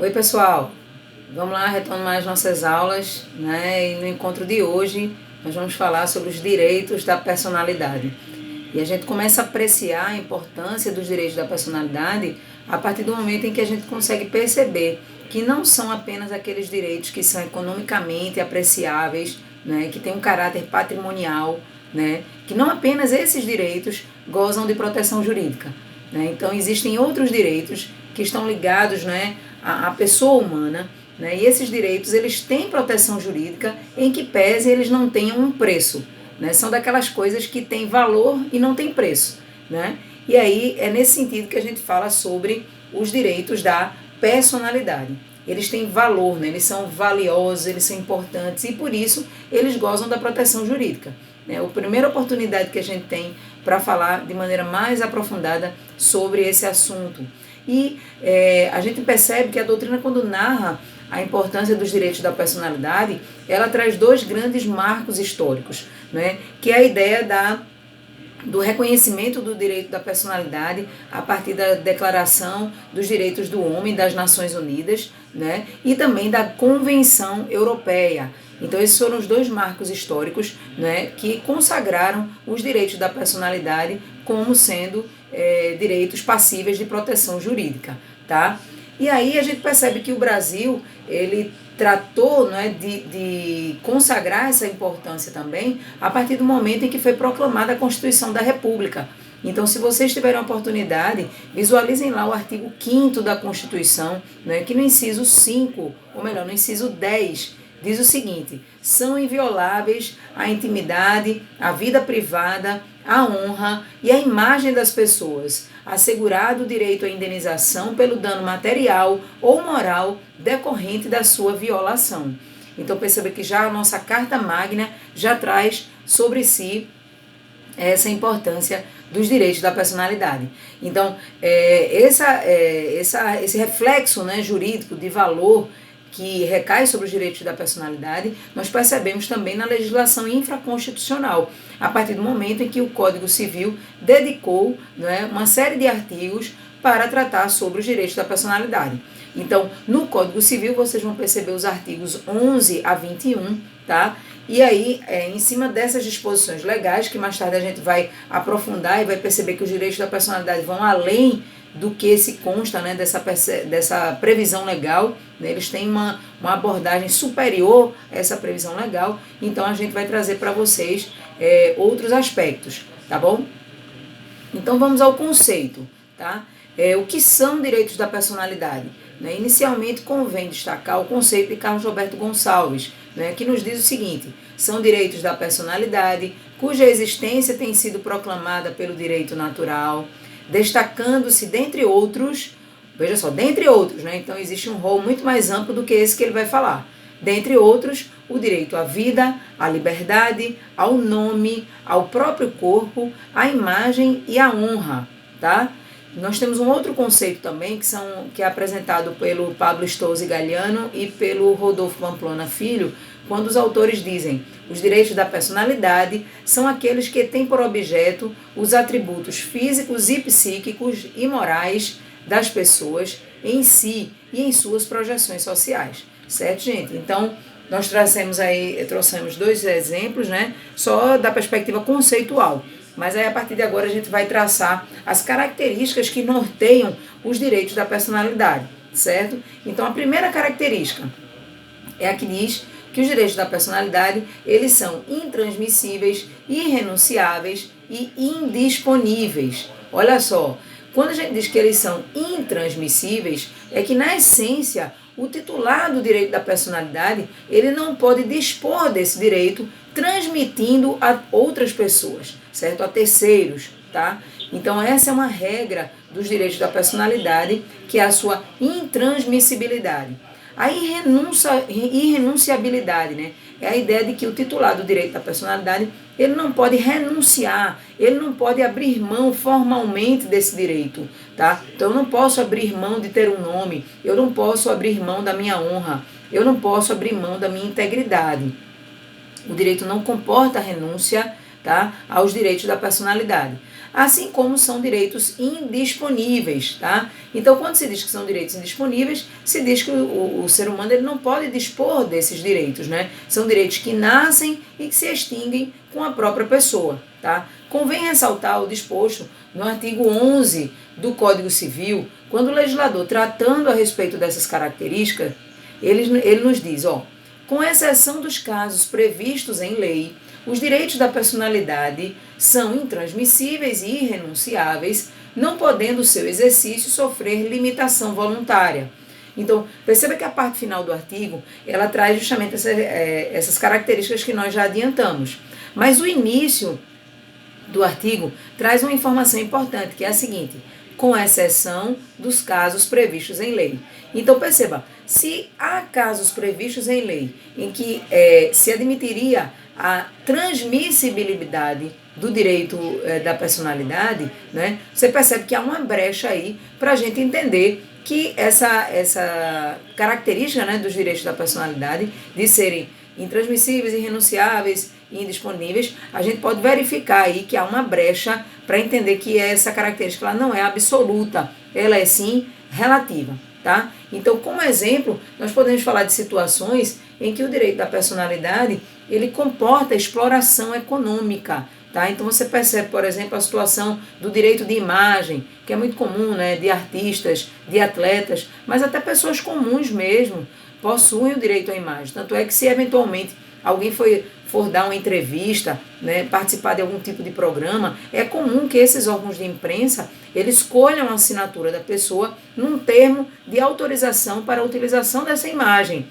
Oi pessoal, vamos lá retomar as nossas aulas, né? E no encontro de hoje nós vamos falar sobre os direitos da personalidade. E a gente começa a apreciar a importância dos direitos da personalidade a partir do momento em que a gente consegue perceber que não são apenas aqueles direitos que são economicamente apreciáveis, né? Que têm um caráter patrimonial, né? Que não apenas esses direitos gozam de proteção jurídica, né? Então existem outros direitos que estão ligados, né, à pessoa humana, né? E esses direitos eles têm proteção jurídica em que pese eles não tenham um preço, né? São daquelas coisas que têm valor e não têm preço, né? E aí é nesse sentido que a gente fala sobre os direitos da personalidade. Eles têm valor, né? Eles são valiosos, eles são importantes e por isso eles gozam da proteção jurídica, né? A primeira oportunidade que a gente tem para falar de maneira mais aprofundada sobre esse assunto. E a gente percebe que a doutrina, quando narra a importância dos direitos da personalidade, ela traz dois grandes marcos históricos, né? Que é a ideia do reconhecimento do direito da personalidade a partir da Declaração dos Direitos do Homem das Nações Unidas, né? E também da Convenção Europeia. Então esses foram os dois marcos históricos, né, que consagraram os direitos da personalidade como sendo direitos passíveis de proteção jurídica, tá? E aí a gente percebe que o Brasil, ele tratou, né, de consagrar essa importância também a partir do momento em que foi proclamada a Constituição da República. Então, se vocês tiverem a oportunidade, visualizem lá o artigo 5º da Constituição, né, que no inciso 5, ou melhor, no inciso 10, diz o seguinte: são invioláveis a intimidade, a vida privada, a honra e a imagem das pessoas, assegurado o direito à indenização pelo dano material ou moral decorrente da sua violação. Então perceba que já a nossa Carta Magna já traz sobre si essa importância dos direitos da personalidade. Então, esse reflexo, né, jurídico de valor que recai sobre os direitos da personalidade, nós percebemos também na legislação infraconstitucional, a partir do momento em que o Código Civil dedicou, né, uma série de artigos para tratar sobre os direitos da personalidade. Então, no Código Civil, vocês vão perceber os artigos 11 a 21, tá? E aí, em cima dessas disposições legais, que mais tarde a gente vai aprofundar e vai perceber que os direitos da personalidade vão além do que se consta, né, dessa previsão legal, né? Eles têm uma abordagem superior a essa previsão legal, então a gente vai trazer para vocês outros aspectos, tá bom? Então vamos ao conceito, tá? O que são direitos da personalidade? Né? Inicialmente convém destacar o conceito de Carlos Roberto Gonçalves, né, que nos diz o seguinte: são direitos da personalidade cuja existência tem sido proclamada pelo direito natural, destacando-se dentre outros, veja só, dentre outros, né? Então existe um rol muito mais amplo do que esse que ele vai falar. Dentre outros, o direito à vida, à liberdade, ao nome, ao próprio corpo, à imagem e à honra, tá? Nós temos um outro conceito também que é apresentado pelo Pablo Stolze Galiano e pelo Rodolfo Pamplona Filho, quando os autores dizem: os direitos da personalidade são aqueles que têm por objeto os atributos físicos e psíquicos e morais das pessoas em si e em suas projeções sociais. Certo, gente? Então, nós trouxemos dois exemplos, né, só da perspectiva conceitual. Mas aí, a partir de agora, a gente vai traçar as características que norteiam os direitos da personalidade, certo? Então, a primeira característica é a que diz que os direitos da personalidade, eles são intransmissíveis, irrenunciáveis e indisponíveis. Olha só, quando a gente diz que eles são intransmissíveis, é que, na essência, o titular do direito da personalidade, ele não pode dispor desse direito transmitindo a outras pessoas, certo? A terceiros, tá? Então essa é uma regra dos direitos da personalidade, que é a sua intransmissibilidade. A irrenunciabilidade, né? É a ideia de que o titular do direito da personalidade, ele não pode renunciar, ele não pode abrir mão formalmente desse direito, tá? Então eu não posso abrir mão de ter um nome, eu não posso abrir mão da minha honra, eu não posso abrir mão da minha integridade. O direito não comporta renúncia, tá, aos direitos da personalidade. Assim como são direitos indisponíveis, tá? Então, quando se diz que são direitos indisponíveis, se diz que o ser humano ele não pode dispor desses direitos, né? São direitos que nascem e que se extinguem com a própria pessoa, tá? Convém ressaltar o disposto no artigo 11 do Código Civil, quando o legislador, tratando a respeito dessas características, ele nos diz, com exceção dos casos previstos em lei, os direitos da personalidade são intransmissíveis e irrenunciáveis, não podendo o seu exercício sofrer limitação voluntária. Então, perceba que a parte final do artigo, ela traz justamente essas características que nós já adiantamos. Mas o início do artigo traz uma informação importante, que é a seguinte: com exceção dos casos previstos em lei. Então, perceba, se há casos previstos em lei em que se admitiria a transmissibilidade do direito da personalidade, né, você percebe que há uma brecha aí para a gente entender que essa característica, né, dos direitos da personalidade, de serem intransmissíveis, irrenunciáveis e indisponíveis, a gente pode verificar aí que há uma brecha para entender que essa característica ela não é absoluta, ela é sim relativa, tá? Então, como exemplo, nós podemos falar de situações em que o direito da personalidade ele comporta exploração econômica, tá? Então você percebe, por exemplo, a situação do direito de imagem, que é muito comum, né, de artistas, de atletas, mas até pessoas comuns mesmo possuem o direito à imagem. Tanto é que se eventualmente alguém for dar uma entrevista, né, participar de algum tipo de programa, é comum que esses órgãos de imprensa eles escolham a assinatura da pessoa num termo de autorização para a utilização dessa imagem,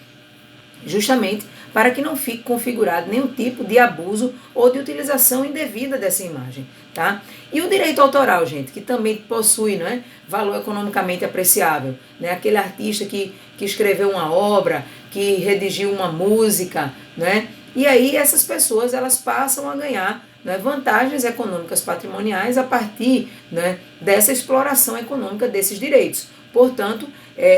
justamente para que não fique configurado nenhum tipo de abuso ou de utilização indevida dessa imagem, tá? E o direito autoral, gente, que também possui, né, valor economicamente apreciável, né? Aquele artista que escreveu uma obra, que redigiu uma música, né? E aí essas pessoas elas passam a ganhar, né, vantagens econômicas patrimoniais a partir, né, dessa exploração econômica desses direitos. Portanto,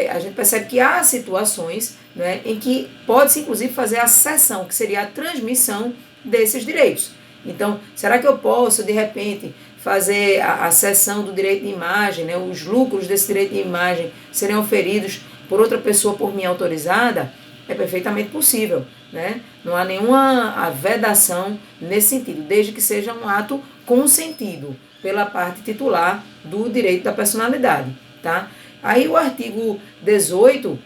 a gente percebe que há situações, né, em que pode-se inclusive fazer a cessão, que seria a transmissão desses direitos. Então, será que eu posso, de repente, fazer a cessão do direito de imagem, né, os lucros desse direito de imagem seriam oferidos por outra pessoa por mim autorizada? É perfeitamente possível, né? Não há nenhuma vedação nesse sentido, desde que seja um ato consentido pela parte titular do direito da personalidade, tá? Aí o artigo 18,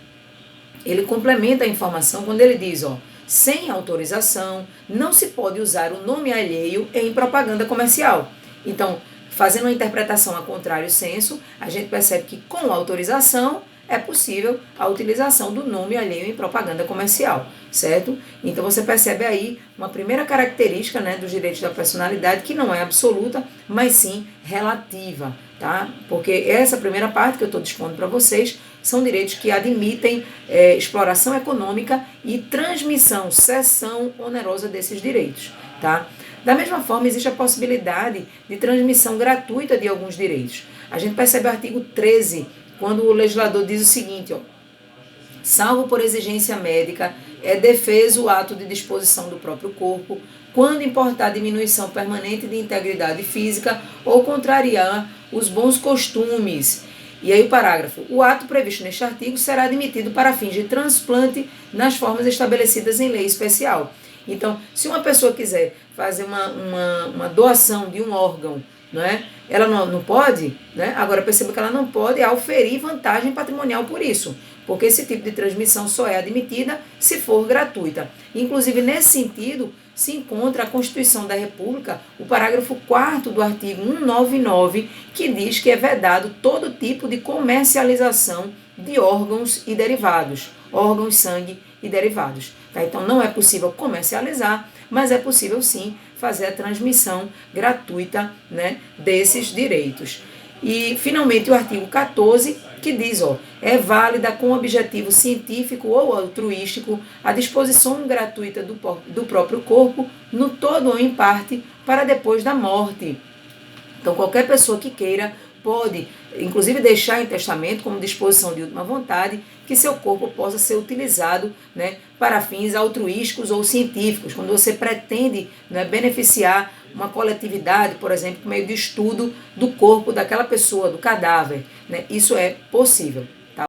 ele complementa a informação quando ele diz, sem autorização, não se pode usar o nome alheio em propaganda comercial. Então, fazendo uma interpretação a contrário senso, a gente percebe que com autorização é possível a utilização do nome alheio em propaganda comercial, certo? Então você percebe aí uma primeira característica, né, dos direitos da personalidade que não é absoluta, mas sim relativa, tá? Porque essa primeira parte que eu estou dispondo para vocês são direitos que admitem exploração econômica e transmissão, cessão onerosa desses direitos, tá? Da mesma forma, existe a possibilidade de transmissão gratuita de alguns direitos. A gente percebe o artigo 13, quando o legislador diz o seguinte, salvo por exigência médica, é defeso o ato de disposição do próprio corpo, quando importar diminuição permanente de integridade física ou contrariar os bons costumes. E aí o parágrafo, o ato previsto neste artigo será admitido para fins de transplante nas formas estabelecidas em lei especial. Então, se uma pessoa quiser fazer uma doação de um órgão, não é? Ela não pode, né? Agora perceba que ela não pode auferir vantagem patrimonial por isso, porque esse tipo de transmissão só é admitida se for gratuita. Inclusive, nesse sentido, se encontra a Constituição da República, o parágrafo 4º do artigo 199, que diz que é vedado todo tipo de comercialização de órgãos e derivados, órgãos, sangue e derivados. Tá? Então, não é possível comercializar, mas é possível sim fazer a transmissão gratuita, né, desses direitos. E, finalmente, o artigo 14, que diz, é válida com objetivo científico ou altruístico a disposição gratuita do próprio corpo, no todo ou em parte, para depois da morte. Então, qualquer pessoa que queira pode, inclusive, deixar em testamento, como disposição de última vontade, que seu corpo possa ser utilizado, né, para fins altruísticos ou científicos, quando você pretende, né, beneficiar uma coletividade, por exemplo, por meio de estudo do corpo daquela pessoa, do cadáver, né? Isso é possível.